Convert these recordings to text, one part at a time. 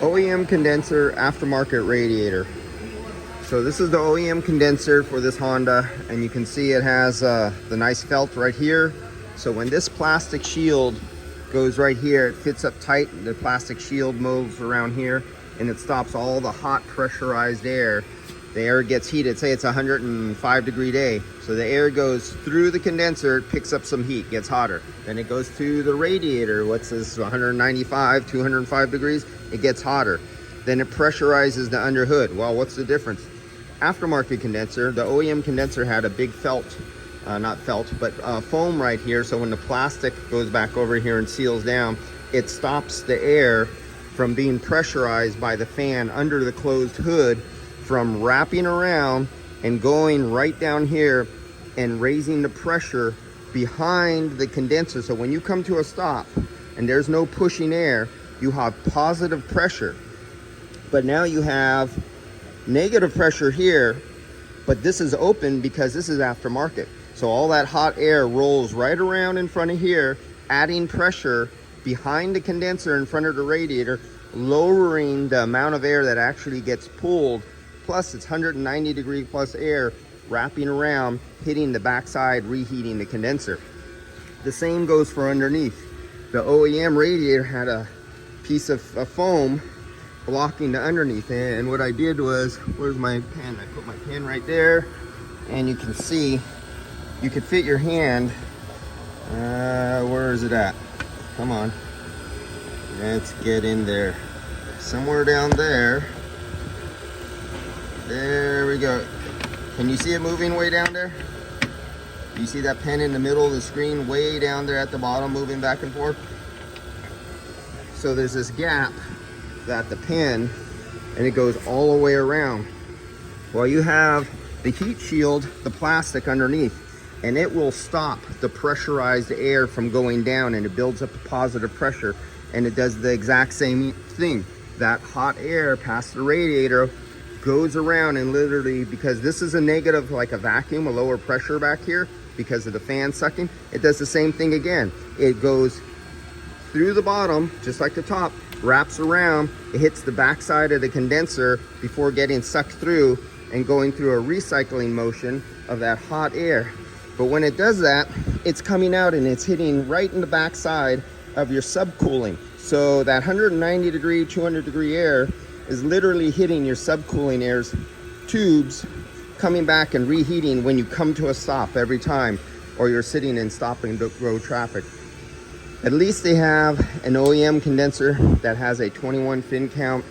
OEM condenser aftermarket radiator. So this is the OEM condenser for this Honda, and you can see it has the nice felt right here. So when this plastic shield goes right here, it fits up tight. The plastic shield moves around here, and it stops all the hot pressurized air. The air gets heated. Say it's a 105-degree day. So the air goes through the condenser, picks up some heat, gets hotter. Then it goes to the radiator. What's this, 195, 205 degrees? It gets hotter. Then it pressurizes the under hood. Well, what's the difference? Aftermarket condenser, the OEM condenser had a big felt, foam right here. So when the plastic goes back over here and seals down, it stops the air from being pressurized by the fan under the closed hood from wrapping around and going right down here and raising the pressure behind the condenser. So when you come to a stop and there's no pushing air, you have positive pressure. But now you have negative pressure here, but this is open because this is aftermarket. So all that hot air rolls right around in front of here, adding pressure behind the condenser in front of the radiator, lowering the amount of air that actually gets pulled. Plus it's 190-degree plus air wrapping around, hitting the backside, reheating the condenser. The same goes for underneath. The OEM radiator had a piece of foam blocking the underneath, and what I did was, where's my pen? I put my pen right there, and you can see, you could fit your hand, where is it at? Come on, let's get in there, somewhere down there. There we go. Can you see it moving way down there? You see that pen in the middle of the screen way down there at the bottom moving back and forth? So there's this gap that the pen, and it goes all the way around. Well, you have the heat shield, the plastic underneath, and it will stop the pressurized air from going down, and it builds up a positive pressure, and it does the exact same thing. That hot air past the radiator goes around, and literally, because this is a negative, like a vacuum, a lower pressure back here because of the fan sucking, it does the same thing again. It goes through the bottom just like the top, wraps around, it hits the backside of the condenser before getting sucked through and going through a recycling motion of that hot air. But when it does that, it's coming out and it's hitting right in the backside of your subcooling. So that 190-degree, 200-degree air is literally hitting your subcooling air's tubes, coming back and reheating when you come to a stop every time, or you're sitting in stop and go traffic. At least they have an OEM condenser that has a 21 fin count,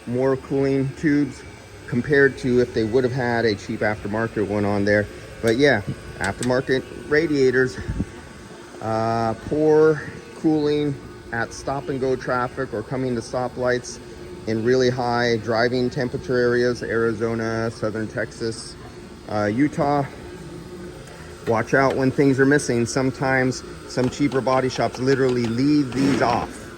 more cooling tubes compared to if they would have had a cheap aftermarket one on there. But yeah, aftermarket radiators, poor cooling at stop and go traffic or coming to stoplights in really high driving temperature areas, Arizona, southern Texas, Utah. Watch out when things are missing. Sometimes some cheaper body shops literally leave these off,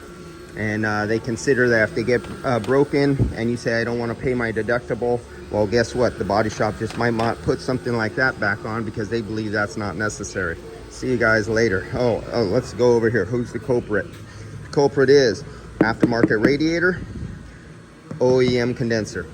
and they consider that if they get broken and you say, I don't want to pay my deductible, well, guess what? The body shop just might not put something like that back on because they believe that's not necessary. See you guys later. Oh, let's go over here. Who's the culprit? The culprit is aftermarket radiator, OEM condenser.